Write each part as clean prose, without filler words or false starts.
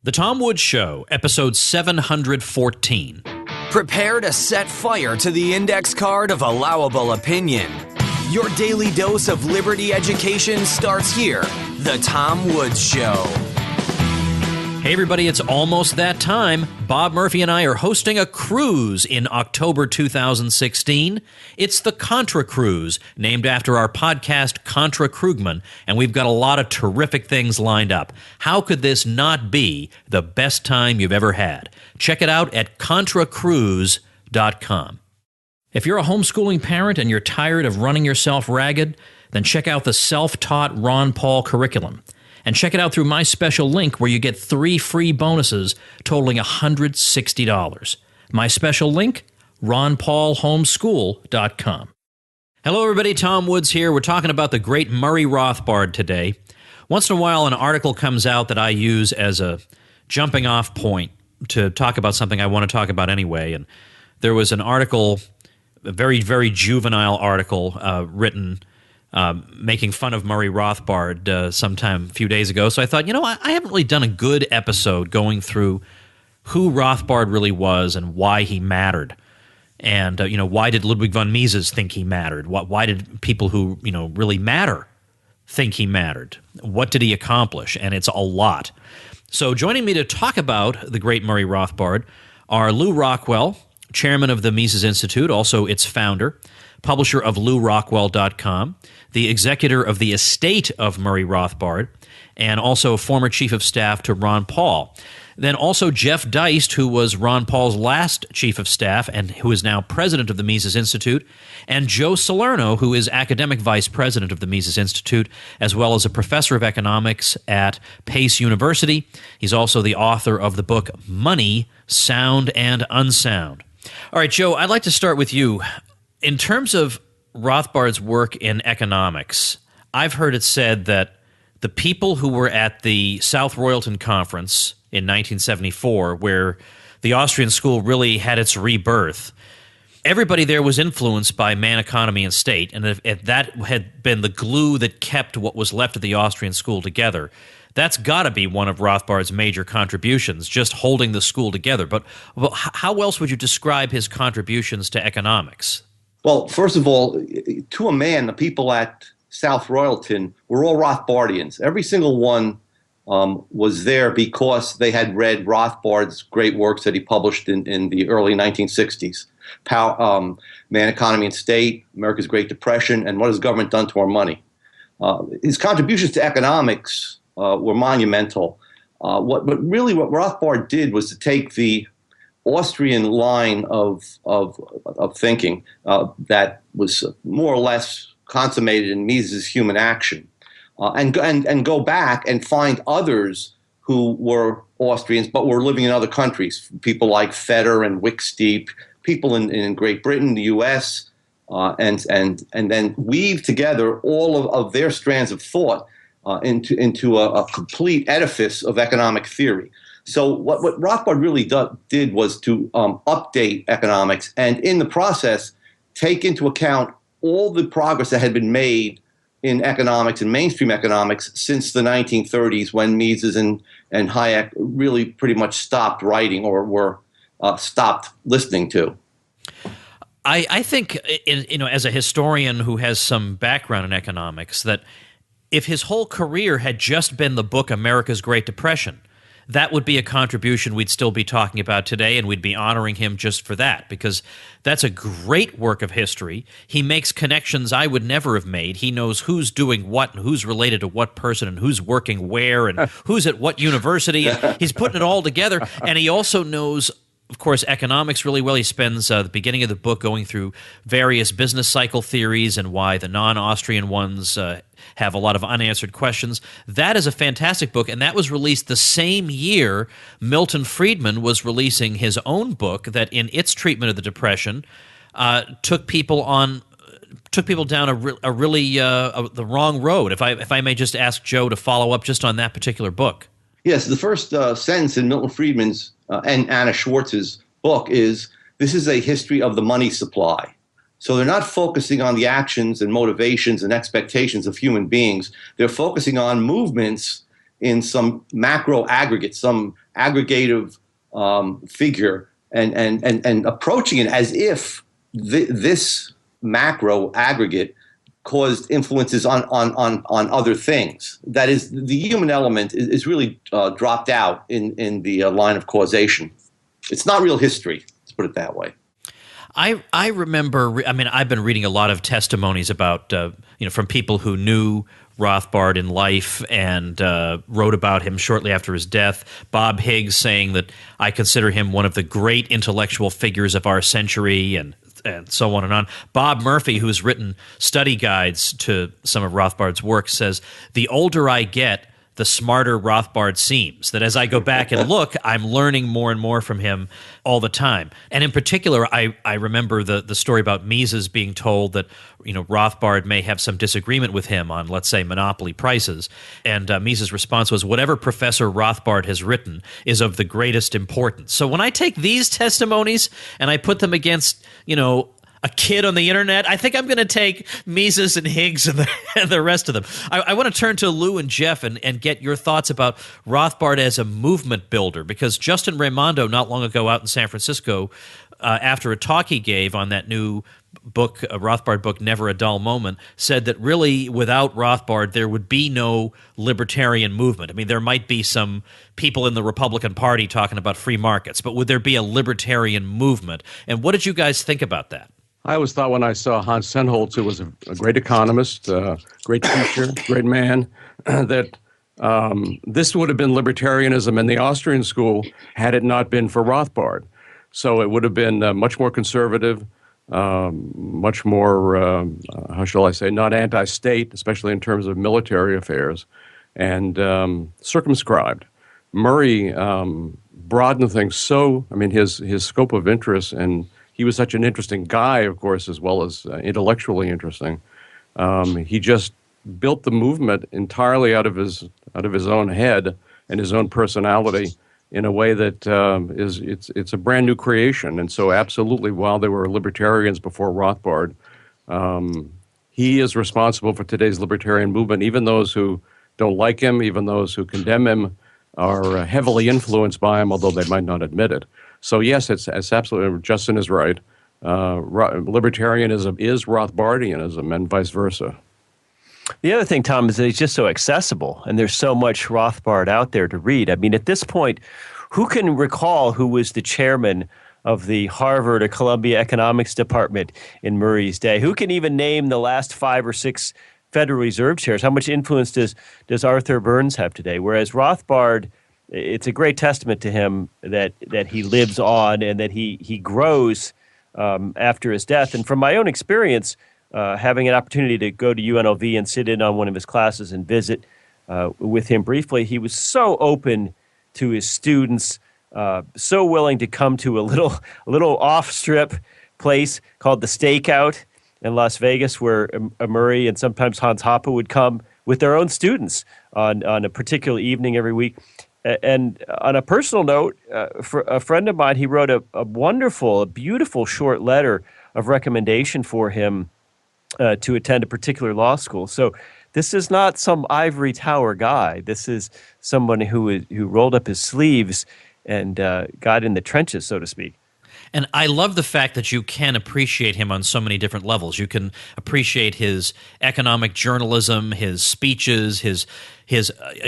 The Tom Woods Show, episode 714. Prepare to set fire to the index card of allowable opinion. Your daily dose of liberty education starts here. The Tom Woods Show. Hey everybody, it's almost that time. Bob Murphy and I are hosting a cruise in October 2016. It's the Contra Cruise, named after our podcast Contra Krugman, and we've got a lot of terrific things lined up. How could this not be the best time you've ever had? Check it out at contracruise.com. If you're a homeschooling parent and you're tired of running yourself ragged, then check out the self-taught Ron Paul curriculum. And check it out through my special link where you get 3 free bonuses totaling $160. My special link, ronpaulhomeschool.com. Hello everybody, Tom Woods here. We're talking about the great Murray Rothbard today. Once in a while an article comes out that I use as a jumping off point to talk about something I want to talk about anyway. And there was an article, a very, very juvenile article written making fun of Murray Rothbard sometime a few days ago. So I thought, I haven't really done a good episode going through who Rothbard really was and why he mattered. And, why did Ludwig von Mises think he mattered? Why did people who, really matter think he mattered? What did he accomplish? And it's a lot. So joining me to talk about the great Murray Rothbard are Lew Rockwell, chairman of the Mises Institute, also its founder, publisher of LewRockwell.com, the executor of the estate of Murray Rothbard, and also former chief of staff to Ron Paul. Then also Jeff Deist, who was Ron Paul's last chief of staff and who is now president of the Mises Institute, and Joe Salerno, who is academic vice president of the Mises Institute, as well as a professor of economics at Pace University. He's also the author of the book Money, Sound and Unsound. All right, Joe, I'd like to start with you. In terms of Rothbard's work in economics, I've heard it said that the people who were at the South Royalton Conference in 1974, where the Austrian school really had its rebirth, everybody there was influenced by Man, Economy, and State, and if that had been the glue that kept what was left of the Austrian school together, that's got to be one of Rothbard's major contributions, just holding the school together. But how else would you describe his contributions to economics? Well, first of all, to a man, the people at South Royalton were all Rothbardians. Every single one was there because they had read Rothbard's great works that he published in the early 1960s. Man, Economy, and State, America's Great Depression, and What Has Government Done to Our Money? His contributions to economics were monumental. What Rothbard did was to take the Austrian line of thinking that was more or less consummated in Mises' Human Action, and go back and find others who were Austrians but were living in other countries, people like Fetter and Wicksteep, people in Great Britain, the U.S., and then weave together all of their strands of thought into a complete edifice of economic theory. So what Rothbard really did was to update economics and in the process take into account all the progress that had been made in economics and mainstream economics since the 1930s when Mises and Hayek really pretty much stopped writing or were stopped listening to. I think, as a historian who has some background in economics, that if his whole career had just been the book America's Great Depression, that would be a contribution we'd still be talking about today, and we'd be honoring him just for that, because that's a great work of history. He makes connections I would never have made. He knows who's doing what and who's related to what person and who's working where and who's at what university. And he's putting it all together, and he also knows, of course, economics really well. He spends the beginning of the book going through various business cycle theories and why the non-Austrian ones have a lot of unanswered questions. That is a fantastic book, and that was released the same year Milton Friedman was releasing his own book that, in its treatment of the Depression, took people down the wrong road. If I may just ask Joe to follow up just on that particular book. Yes, the first sentence in Milton Friedman's and Anna Schwartz's book is, "This is a history of the money supply." So they're not focusing on the actions and motivations and expectations of human beings. They're focusing on movements in some macro aggregate, some aggregative figure, and approaching it as if this macro aggregate caused influences on other things. That is, the human element is really dropped out in the line of causation. It's not real history, let's put it that way. I remember, I mean, I've been reading a lot of testimonies about, from people who knew Rothbard in life and wrote about him shortly after his death. Bob Higgs saying that I consider him one of the great intellectual figures of our century, and so on and on. Bob Murphy, who's written study guides to some of Rothbard's work, says, the older I get, the smarter Rothbard seems. That as I go back and look, I'm learning more and more from him all the time. And in particular, I remember the story about Mises being told that Rothbard may have some disagreement with him on, let's say, monopoly prices. And Mises' response was, whatever Professor Rothbard has written is of the greatest importance. So when I take these testimonies and I put them against, a kid on the internet, I think I'm going to take Mises and Higgs and the rest of them. I want to turn to Lou and Jeff and get your thoughts about Rothbard as a movement builder, because Justin Raimondo, not long ago out in San Francisco, after a talk he gave on that new book, a Rothbard book, Never a Dull Moment, said that really without Rothbard, there would be no libertarian movement. I mean, there might be some people in the Republican Party talking about free markets, but would there be a libertarian movement? And what did you guys think about that? I always thought when I saw Hans Sennholz, who was a great economist, great teacher, great man, that this would have been libertarianism in the Austrian school had it not been for Rothbard. So it would have been much more conservative, much more, how shall I say, not anti-state, especially in terms of military affairs, and circumscribed. Murray broadened things so, his scope of interest, and he was such an interesting guy, of course, as well as intellectually interesting. He just built the movement entirely out of his own head and his own personality in a way that it's a brand new creation. And so, absolutely, while there were libertarians before Rothbard, he is responsible for today's libertarian movement. Even those who don't like him, even those who condemn him, are heavily influenced by him, although they might not admit it. So yes, it's absolutely, Justin is right. Libertarianism is Rothbardianism and vice versa. The other thing, Tom, is that he's just so accessible, and there's so much Rothbard out there to read. I mean, at this point, who can recall who was the chairman of the Harvard or Columbia Economics Department in Murray's day? Who can even name the last 5 or 6 Federal Reserve chairs? How much influence does Arthur Burns have today? Whereas Rothbard, it's a great testament to him that he lives on and that he grows after his death. And from my own experience, having an opportunity to go to UNLV and sit in on one of his classes and visit with him briefly, he was so open to his students, so willing to come to a little off-strip place called the Stakeout in Las Vegas, where Murray and sometimes Hans Hoppe would come with their own students on a particular evening every week. And on a personal note, for a friend of mine, he wrote a beautiful short letter of recommendation for him to attend a particular law school. So this is not some ivory tower guy. This is someone who rolled up his sleeves and got in the trenches, so to speak. And I love the fact that you can appreciate him on so many different levels. You can appreciate his economic journalism, his speeches, his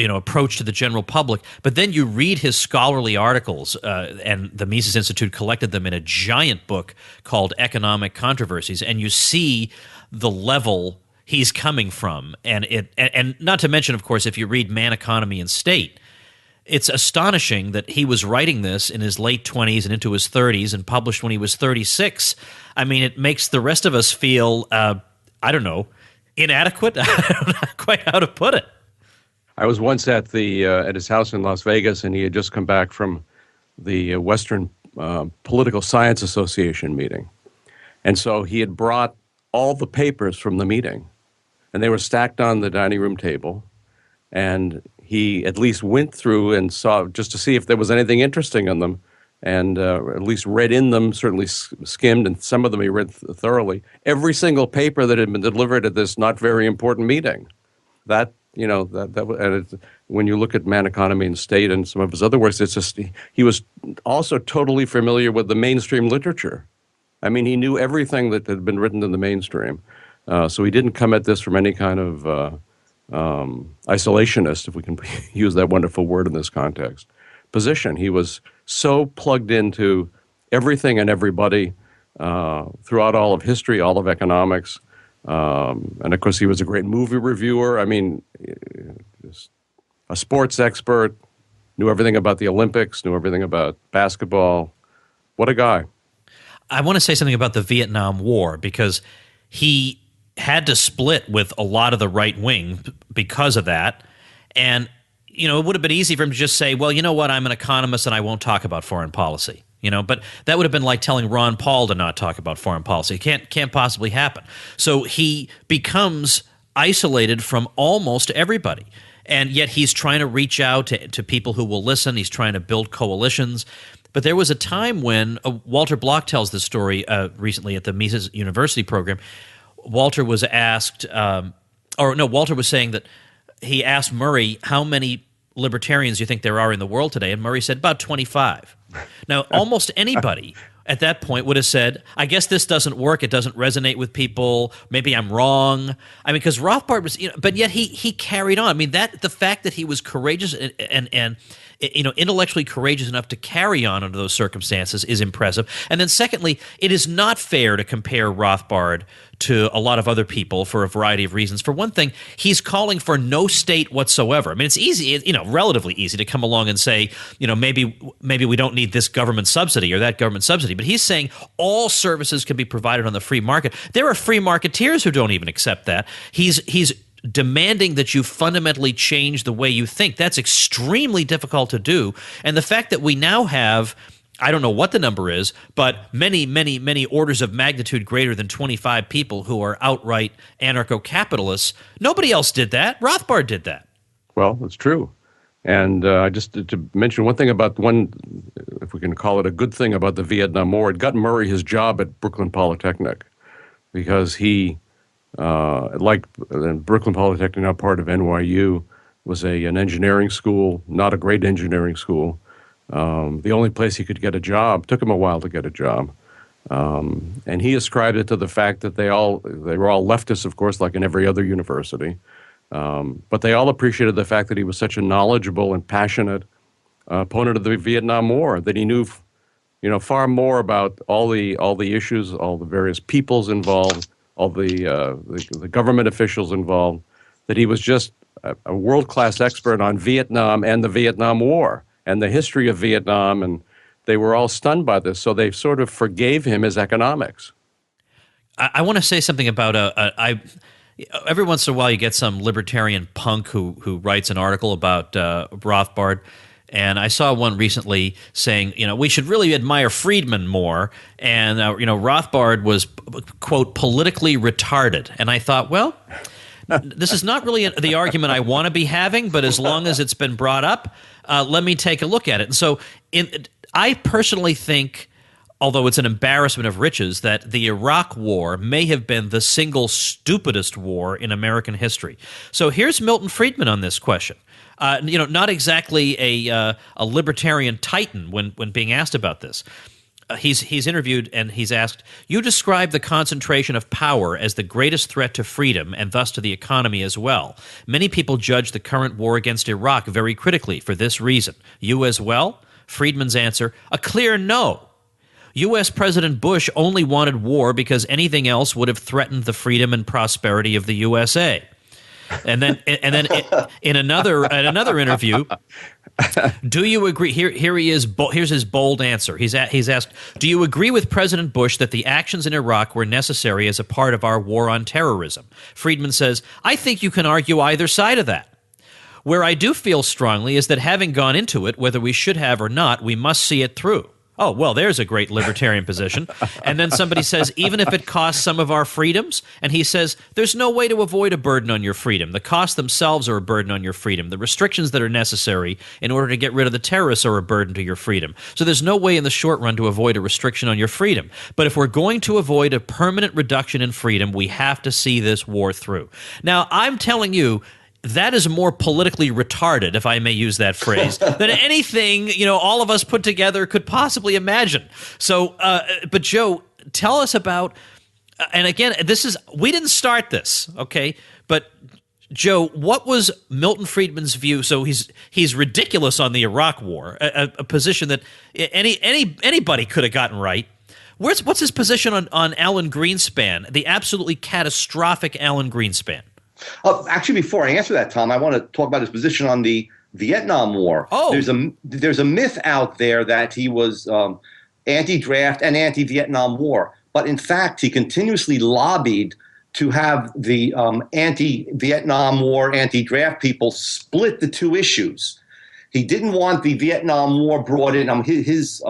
approach to the general public. But then you read his scholarly articles, and the Mises Institute collected them in a giant book called Economic Controversies, and you see the level he's coming from. And not to mention, of course, if you read Man, Economy, and State, it's astonishing that he was writing this in his late 20s and into his 30s and published when he was 36. I mean, it makes the rest of us feel, inadequate. I don't know quite how to put it. I was once at his house in Las Vegas, and he had just come back from the Western Political Science Association meeting. And so he had brought all the papers from the meeting, and they were stacked on the dining room table. And he at least went through and saw just to see if there was anything interesting in them, and at least read in them, certainly skimmed, and some of them he read thoroughly. Every single paper that had been delivered at this not very important meeting. That And when you look at Man, Economy, and State and some of his other works, it's just he was also totally familiar with the mainstream literature. I mean, he knew everything that had been written in the mainstream. So he didn't come at this from any kind of isolationist, if we can use that wonderful word in this context, position. He was so plugged into everything and everybody throughout all of history, all of economics. And of course, he was a great movie reviewer. I mean, a sports expert, knew everything about the Olympics, knew everything about basketball. What a guy. I want to say something about the Vietnam War because he had to split with a lot of the right wing because of that. And, it would have been easy for him to just say, well, you know what, I'm an economist and I won't talk about foreign policy. But that would have been like telling Ron Paul to not talk about foreign policy. It can't possibly happen. So he becomes isolated from almost everybody. And yet he's trying to reach out to people who will listen. He's trying to build coalitions. But there was a time when Walter Block tells this story recently at the Mises University program. Walter was asked, Walter was saying that he asked Murray, how many libertarians do you think there are in the world today? And Murray said, about 25. Now, almost anybody at that point would have said, I guess this doesn't work. It doesn't resonate with people. Maybe I'm wrong. I mean, because Rothbard was, but yet he carried on. I mean, the fact that he was courageous and intellectually courageous enough to carry on under those circumstances is impressive. And then secondly, it is not fair to compare Rothbard to a lot of other people for a variety of reasons. For one thing, he's calling for no state whatsoever. I mean, it's easy, relatively easy to come along and say, maybe we don't need this government subsidy or that government subsidy. But he's saying all services can be provided on the free market. There are free marketeers who don't even accept that. He's demanding that you fundamentally change the way you think. That's extremely difficult to do. And the fact that we now have, I don't know what the number is, but many, many, many orders of magnitude greater than 25 people who are outright anarcho-capitalists, nobody else did that. Rothbard did that. Well, it's true. And just to mention one thing about if we can call it a good thing about the Vietnam War, it got Murray his job at Brooklyn Polytechnic because he, Brooklyn Polytechnic, now part of NYU, was an engineering school, not a great engineering school. The only place he could get a job, took him a while to get a job. And he ascribed it to the fact that they were all leftists, of course, like in every other university. But they all appreciated the fact that he was such a knowledgeable and passionate opponent of the Vietnam War, that he knew, far more about all the issues, all the various peoples involved, all the government officials involved, that he was just a world-class expert on Vietnam and the Vietnam War and the history of Vietnam, and they were all stunned by this, so they sort of forgave him his economics. I want to say something about every once in a while you get some libertarian punk who writes an article about Rothbard, and I saw one recently saying, we should really admire Friedman more, and Rothbard was, quote, politically retarded, and I thought, well, this is not really the argument I want to be having, but as long as it's been brought up, let me take a look at it. And so I personally think, although it's an embarrassment of riches, that the Iraq War may have been the single stupidest war in American history. So here's Milton Friedman on this question. Not exactly a libertarian titan when being asked about this. He's interviewed and he's asked, you describe the concentration of power as the greatest threat to freedom and thus to the economy as well. Many people judge the current war against Iraq very critically for this reason. You as well? Friedman's answer, a clear no. U.S. President Bush only wanted war because anything else would have threatened the freedom and prosperity of the USA. And then in another interview, do you agree? Here he is. Here's his bold answer. He's asked, do you agree with President Bush that the actions in Iraq were necessary as a part of our war on terrorism? Friedman says, I think you can argue either side of that. Where I do feel strongly is that having gone into it, whether we should have or not, we must see it through. Oh, well, there's a great libertarian position. And then somebody says, even if it costs some of our freedoms, and he says, there's no way to avoid a burden on your freedom. The costs themselves are a burden on your freedom. The restrictions that are necessary in order to get rid of the terrorists are a burden to your freedom. So there's no way in the short run to avoid a restriction on your freedom. But if we're going to avoid a permanent reduction in freedom, we have to see this war through. Now, I'm telling you, that is more politically retarded, if I may use that phrase, than anything, all of us put together could possibly imagine. So, but Joe, tell us about, and again, we didn't start this, okay? But Joe, what was Milton Friedman's view? So he's ridiculous on the Iraq War, a position that anybody could have gotten right. What's his position on Alan Greenspan, the absolutely catastrophic Alan Greenspan? Actually, before I answer that, Tom, I want to talk about his position on the Vietnam War. Oh. There's a myth out there that he was anti-draft and anti-Vietnam War. But in fact, he continuously lobbied to have the anti-Vietnam War, anti-draft people split the two issues. He didn't want the Vietnam War brought in. His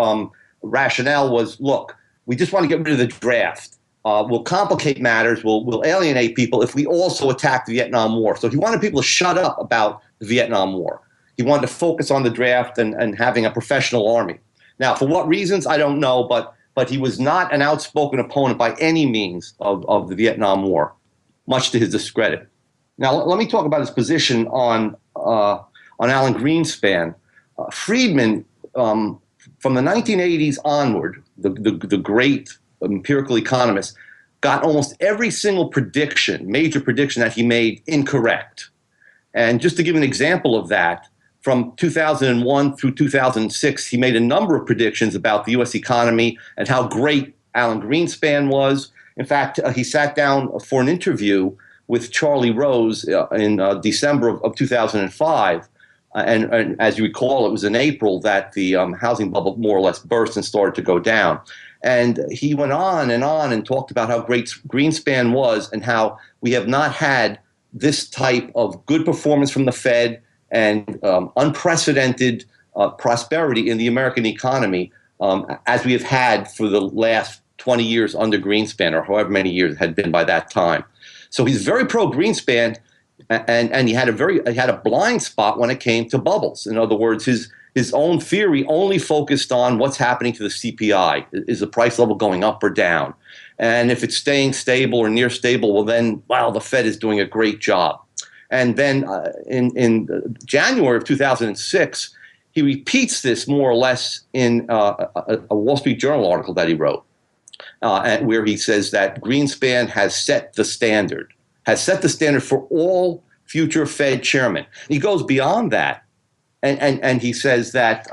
rationale was, look, we just want to get rid of the draft. We'll complicate matters. We'll alienate people if we also attack the Vietnam War. So he wanted people to shut up about the Vietnam War. He wanted to focus on the draft and having a professional army. Now, for what reasons, I don't know, but he was not an outspoken opponent by any means of the Vietnam War, much to his discredit. Now, let me talk about his position on Alan Greenspan. Friedman, from the 1980s onward, the great empirical economist, got almost every single major prediction that he made incorrect. And just to give an example of that, from 2001 through 2006, he made a number of predictions about the U.S. economy and how great Alan Greenspan was. In fact, he sat down for an interview with Charlie Rose in December of 2005. And as you recall, it was in April that the housing bubble more or less burst and started to go down. And he went on and talked about how great Greenspan was and how we have not had this type of good performance from the Fed and unprecedented prosperity in the American economy as we have had for the last 20 years under Greenspan, or however many years it had been by that time. So he's very pro-Greenspan, and he had a blind spot when it came to bubbles. In other words, his own theory only focused on what's happening to the CPI. Is the price level going up or down? And if it's staying stable or near stable, well then, wow, the Fed is doing a great job. And then in January of 2006, he repeats this more or less in a Wall Street Journal article that he wrote, where he says that Greenspan has set the standard for all future Fed chairmen. He goes beyond that, and he says that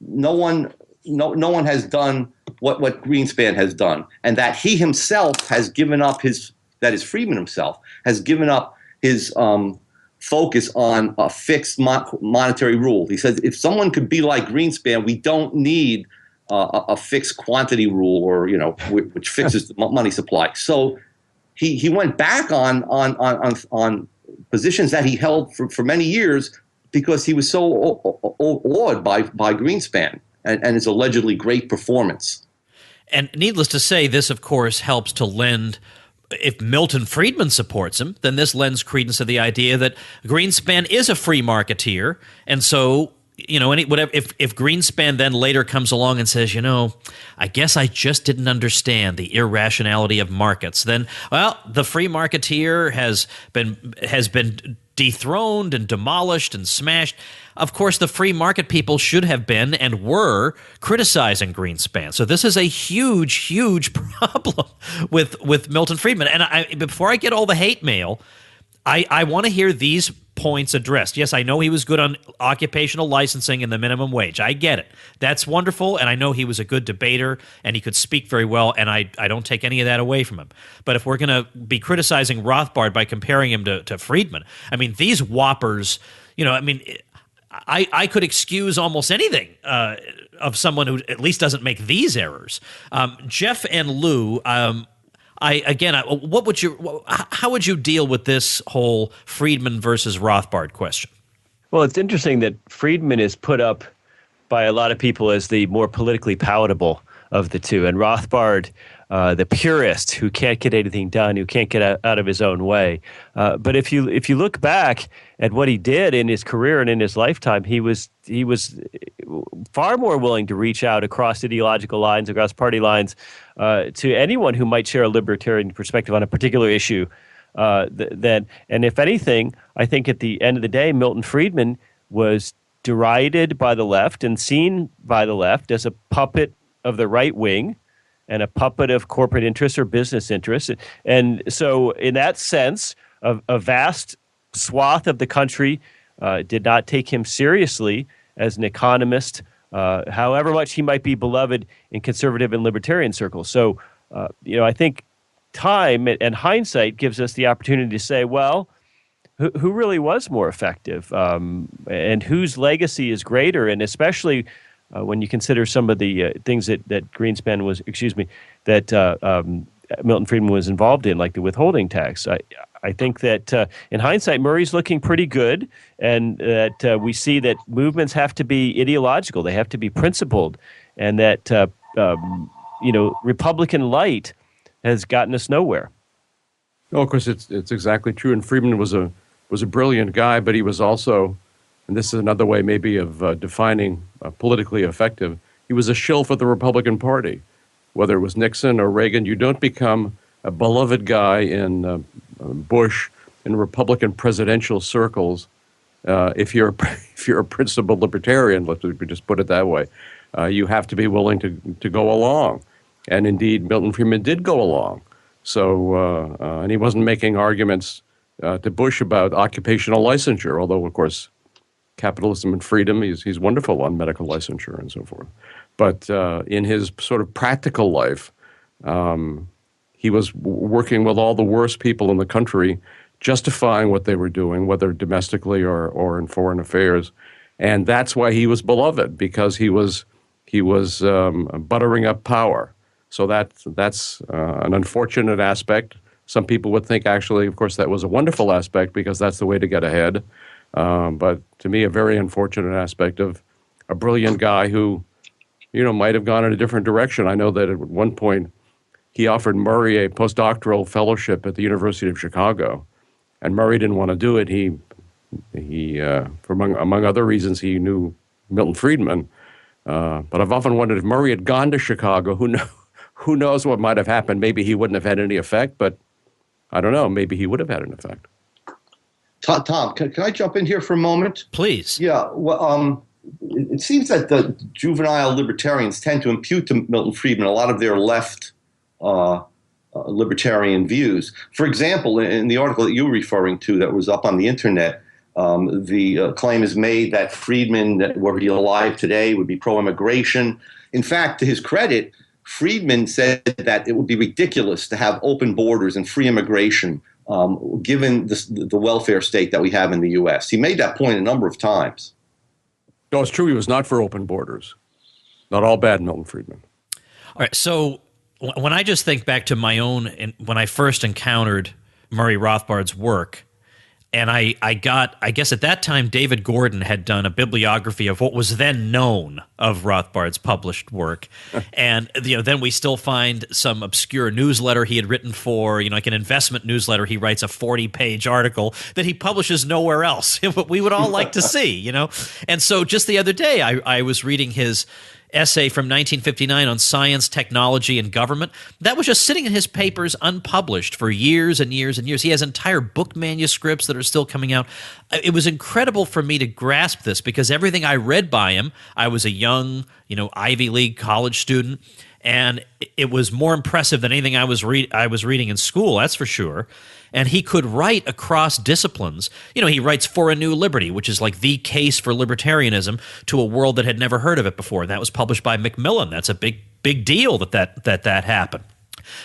no one has done what Greenspan has done, and that he himself has given up Friedman himself has given up his focus on a fixed monetary rule. He says if someone could be like Greenspan, we don't need a fixed quantity rule, or which fixes the money supply. So he went back on positions that he held for many years because he was so awed by Greenspan and his allegedly great performance. And needless to say, this, of course, helps to lend, if Milton Friedman supports him, then this lends credence to the idea that Greenspan is a free marketeer. And so, if Greenspan then later comes along and says, I guess I just didn't understand the irrationality of markets, then, well, the free marketeer has been dethroned and demolished and smashed. Of course, the free market people should have been and were criticizing Greenspan. So this is a huge, huge problem with Milton Friedman. And before I get all the hate mail, I want to hear these points addressed. Yes, I know he was good on occupational licensing and the minimum wage. I get it. That's wonderful, and I know he was a good debater, and he could speak very well, and I don't take any of that away from him. But if we're going to be criticizing Rothbard by comparing him to Friedman, I mean, these whoppers, I could excuse almost anything of someone who at least doesn't make these errors. Jeff and Lou, how would you deal with this whole Friedman versus Rothbard question? Well, it's interesting that Friedman is put up by a lot of people as the more politically palatable of the two, and Rothbard, the purist who can't get anything done, who can't get out of his own way. But if you look back at what he did in his career and in his lifetime, he was far more willing to reach out across ideological lines, across party lines, to anyone who might share a libertarian perspective on a particular issue And if anything, I think at the end of the day, Milton Friedman was derided by the left and seen by the left as a puppet of the right wing and a puppet of corporate interests or business interests. And so in that sense, a vast swath of the country did not take him seriously as an economist, however much he might be beloved in conservative and libertarian circles. So, I think time and hindsight gives us the opportunity to say, well, who really was more effective, and whose legacy is greater, and especially when you consider some of the things that Greenspan was, Milton Friedman was involved in, like the withholding tax. I think that in hindsight, Murray's looking pretty good, and that we see that movements have to be ideological, they have to be principled, and that Republican light has gotten us nowhere. No, of course, it's exactly true. And Friedman was a brilliant guy, but he was also, and this is another way maybe of defining politically effective, he was a shill for the Republican Party. Whether it was Nixon or Reagan, you don't become a beloved guy in Bush in Republican presidential circles if you're a principled libertarian. Let's just put it that way. You have to be willing to go along, and indeed, Milton Friedman did go along. So, and he wasn't making arguments to Bush about occupational licensure, although, of course, capitalism and freedom, he's wonderful on medical licensure and so forth. But in his sort of practical life, he was working with all the worst people in the country, justifying what they were doing, whether domestically or in foreign affairs. And that's why he was beloved, because he was buttering up power. So that's an unfortunate aspect. Some people would think, actually, of course, that was a wonderful aspect because that's the way to get ahead. But to me, a very unfortunate aspect of a brilliant guy who, might have gone in a different direction. I know that at one point he offered Murray a postdoctoral fellowship at the University of Chicago, and Murray didn't want to do it. He for among other reasons, he knew Milton Friedman. But I've often wondered if Murray had gone to Chicago, who knows what might have happened. Maybe he wouldn't have had any effect, but I don't know. Maybe he would have had an effect. Tom, can I jump in here for a moment? Please. Yeah. Well, it seems that the juvenile libertarians tend to impute to Milton Friedman a lot of their left libertarian views. For example, in the article that you were referring to that was up on the internet, the claim is made that Friedman, were he alive today, would be pro-immigration. In fact, to his credit, Friedman said that it would be ridiculous to have open borders and free immigration, given the welfare state that we have in the U.S. He made that point a number of times. No, it's true. He was not for open borders. Not all bad, Milton Friedman. All right. So when I just think back to my own, when I first encountered Murray Rothbard's work, and I guess at that time, David Gordon had done a bibliography of what was then known of Rothbard's published work. And, then we still find some obscure newsletter he had written for, like an investment newsletter. He writes a 40-page article that he publishes nowhere else. What we would all like to see, And so just the other day, I was reading his essay from 1959 on science, technology, and government. That was just sitting in his papers unpublished for years and years and years. He has entire book manuscripts that are still coming out. It was incredible for me to grasp this because everything I read by him, I was a young, Ivy League college student, and it was more impressive than anything I was reading in school, that's for sure. And he could write across disciplines. He writes For a New Liberty, which is like the case for libertarianism to a world that had never heard of it before. That was published by Macmillan. That's a big deal that happened.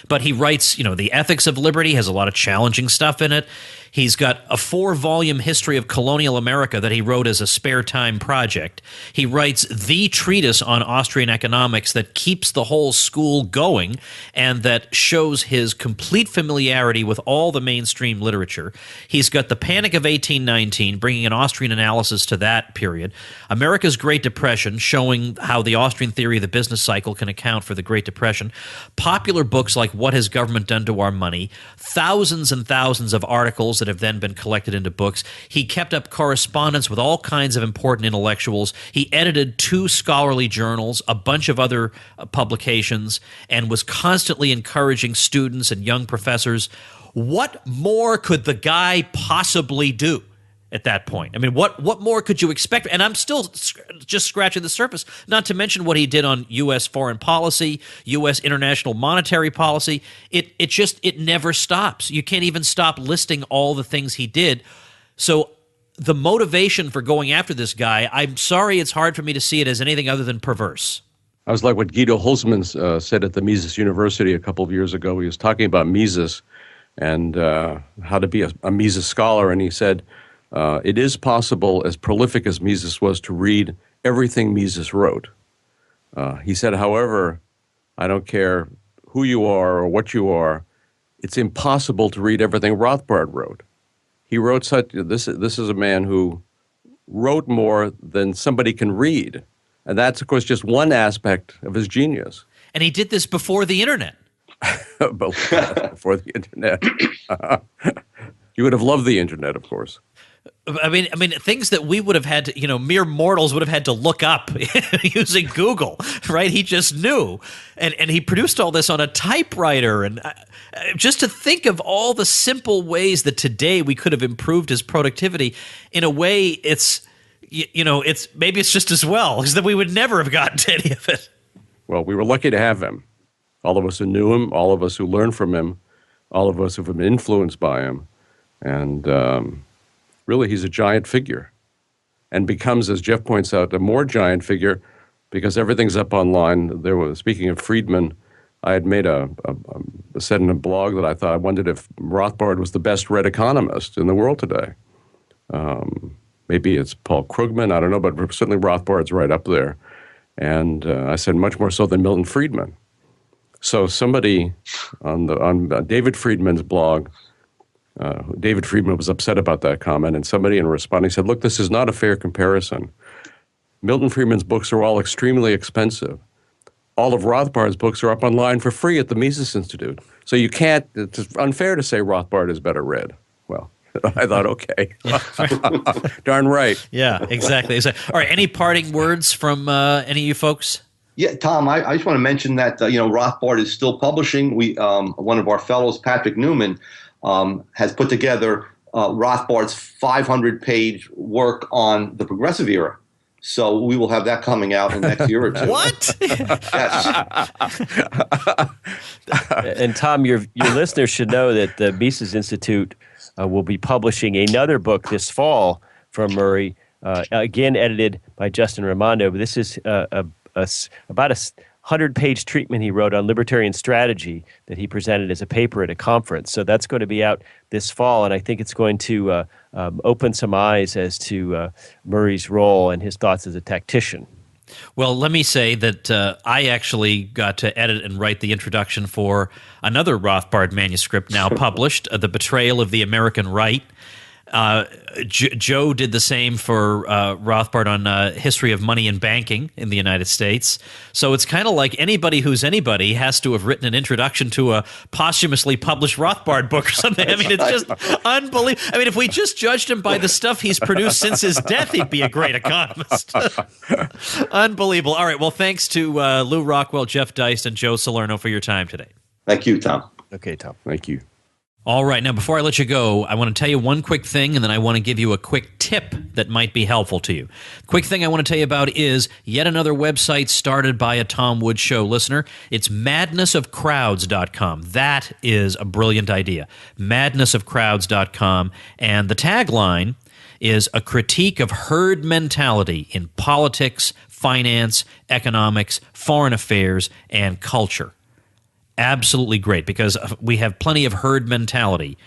But he writes, The Ethics of Liberty has a lot of challenging stuff in it. He's got a 4-volume history of colonial America that he wrote as a spare time project. He writes the treatise on Austrian economics that keeps the whole school going and that shows his complete familiarity with all the mainstream literature. He's got The Panic of 1819, bringing an Austrian analysis to that period. America's Great Depression, showing how the Austrian theory of the business cycle can account for the Great Depression. Popular books like What Has Government Done to Our Money? Thousands and thousands of articles that have then been collected into books. He kept up correspondence with all kinds of important intellectuals. He edited 2 scholarly journals, a bunch of other publications, and was constantly encouraging students and young professors. what more could the guy possibly do at that point? I mean, what more could you expect? And I'm still just scratching the surface, not to mention what he did on U.S. foreign policy, U.S. international monetary policy. It never stops. You can't even stop listing all the things he did. So the motivation for going after this guy, I'm sorry, it's hard for me to see it as anything other than perverse. I was like what Guido Hulsmann said at the Mises University a couple of years ago. He was talking about Mises and how to be a Mises scholar, and he said, it is possible, as prolific as Mises was, to read everything Mises wrote. He said, however, I don't care who you are or what you are, it's impossible to read everything Rothbard wrote. He wrote this is a man who wrote more than somebody can read. And that's, of course, just one aspect of his genius. And he did this before the internet. Before the internet. You would have loved the internet, of course. I mean, things that we would have had to, mere mortals would have had to look up using Google, right? He just knew. And he produced all this on a typewriter. And just to think of all the simple ways that today we could have improved his productivity, in a way, it's just as well, because then we would never have gotten to any of it. Well, we were lucky to have him. All of us who knew him, all of us who learned from him, all of us who have been influenced by him. And really, he's a giant figure, and becomes, as Jeff points out, a more giant figure because everything's up online. Speaking of Friedman, I had made said in a blog that I wondered if Rothbard was the best read economist in the world today. Maybe it's Paul Krugman, I don't know, but certainly Rothbard's right up there. And I said much more so than Milton Friedman. So somebody on David Friedman's blog, David Friedman was upset about that comment, and somebody in responding said, look, this is not a fair comparison. Milton Friedman's books are all extremely expensive. All of Rothbard's books are up online for free at the Mises Institute. So it's unfair to say Rothbard is better read. Well, I thought, okay. Darn right. Yeah, exactly. All right, any parting words from any of you folks? Yeah, Tom, I just want to mention that, Rothbard is still publishing. One of our fellows, Patrick Newman, has put together Rothbard's 500-page work on the progressive era. So we will have that coming out in the next year or two. What? Yes. And Tom, your listeners should know that the Mises Institute will be publishing another book this fall from Murray, again edited by Justin Raimondo. But this is about a 100-page treatment he wrote on libertarian strategy that he presented as a paper at a conference. So that's going to be out this fall, and I think it's going to open some eyes as to Murray's role and his thoughts as a tactician. Well, let me say that I actually got to edit and write the introduction for another Rothbard manuscript now published, The Betrayal of the American Right. Joe did the same for Rothbard on history of money and banking in the United States. So it's kind of like anybody who's anybody has to have written an introduction to a posthumously published Rothbard book or something. I mean, it's just unbelievable. I mean, if we just judged him by the stuff he's produced since his death, he'd be a great economist. Unbelievable. All right. Well, thanks to Lou Rockwell, Jeff Deist, and Joe Salerno for your time today. Thank you, Tom. Okay, Tom. Thank you. All right. Now, before I let you go, I want to tell you one quick thing, and then I want to give you a quick tip that might be helpful to you. Quick thing I want to tell you about is yet another website started by a Tom Woods Show listener. It's madnessofcrowds.com. That is a brilliant idea. Madnessofcrowds.com. And the tagline is a critique of herd mentality in politics, finance, economics, foreign affairs, and culture. Absolutely great, because we have plenty of herd mentality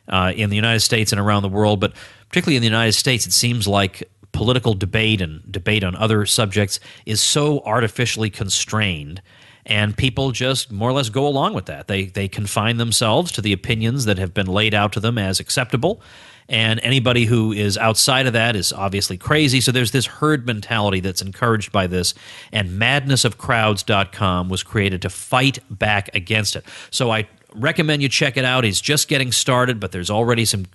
in the United States and around the world, but particularly in the United States, it seems like political debate and debate on other subjects is so artificially constrained, and people just more or less go along with that. They confine themselves to the opinions that have been laid out to them as acceptable, and anybody who is outside of that is obviously crazy. So there's this herd mentality that's encouraged by this, and madnessofcrowds.com was created to fight back against it. So I recommend you check it out. He's just getting started, but there's already some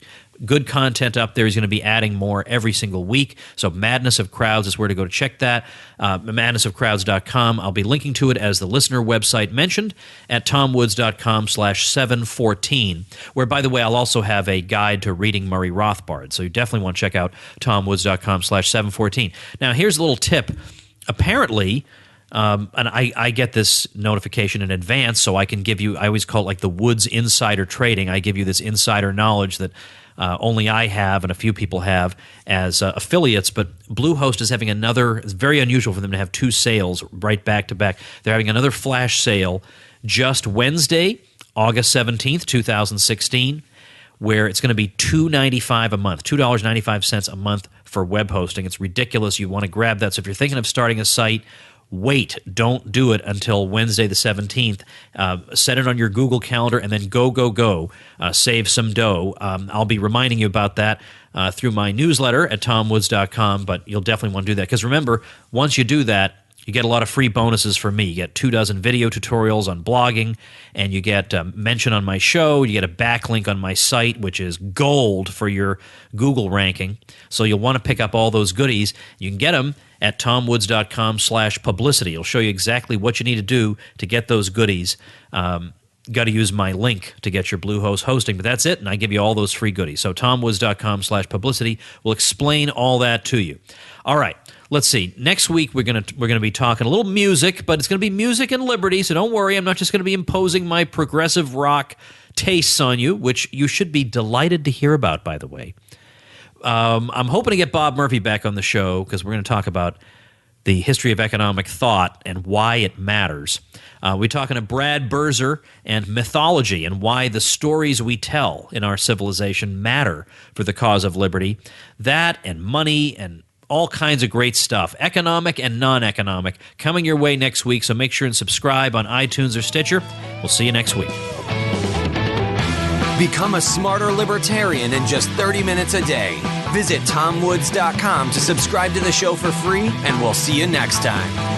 good content up there. He's going to be adding more every single week. So Madness of Crowds is where to go to check that. Madnessofcrowds.com. I'll be linking to it as the listener website mentioned at tomwoods.com/714, where, by the way, I'll also have a guide to reading Murray Rothbard. So you definitely want to check out tomwoods.com/714. Now, here's a little tip. Apparently, and I get this notification in advance, so I can give you, I always call it like the Woods insider trading. I give you this insider knowledge that only I have and a few people have as affiliates, but Bluehost is having another, it's very unusual for them to have two sales right back to back. They're having another flash sale just Wednesday, August 17th, 2016, where it's going to be $2.95 a month, $2.95 a month for web hosting. It's ridiculous. You want to grab that. So if you're thinking of starting a site, wait. Don't do it until Wednesday the 17th. Set it on your Google Calendar and then go. Save some dough. I'll be reminding you about that through my newsletter at tomwoods.com, but you'll definitely want to do that. Because remember, once you do that, you get a lot of free bonuses from me. You get 24 video tutorials on blogging, and you get mention on my show. You get a backlink on my site, which is gold for your Google ranking. So you'll want to pick up all those goodies. You can get them at tomwoods.com/publicity. It'll show you exactly what you need to do to get those goodies. Got to use my link to get your Bluehost hosting, but that's it, and I give you all those free goodies. So tomwoods.com/publicity will explain all that to you. All right. Let's see. Next week we're gonna be talking a little music, but it's gonna be music and liberty. So don't worry. I'm not just gonna be imposing my progressive rock tastes on you, which you should be delighted to hear about. By the way, I'm hoping to get Bob Murphy back on the show because we're gonna talk about the history of economic thought and why it matters. We're talking to Brad Berzer and mythology and why the stories we tell in our civilization matter for the cause of liberty. That and money and all kinds of great stuff, economic and non-economic, coming your way next week. So make sure and subscribe on iTunes or Stitcher. We'll see you next week. Become a smarter libertarian in just 30 minutes a day. Visit tomwoods.com to subscribe to the show for free, and we'll see you next time.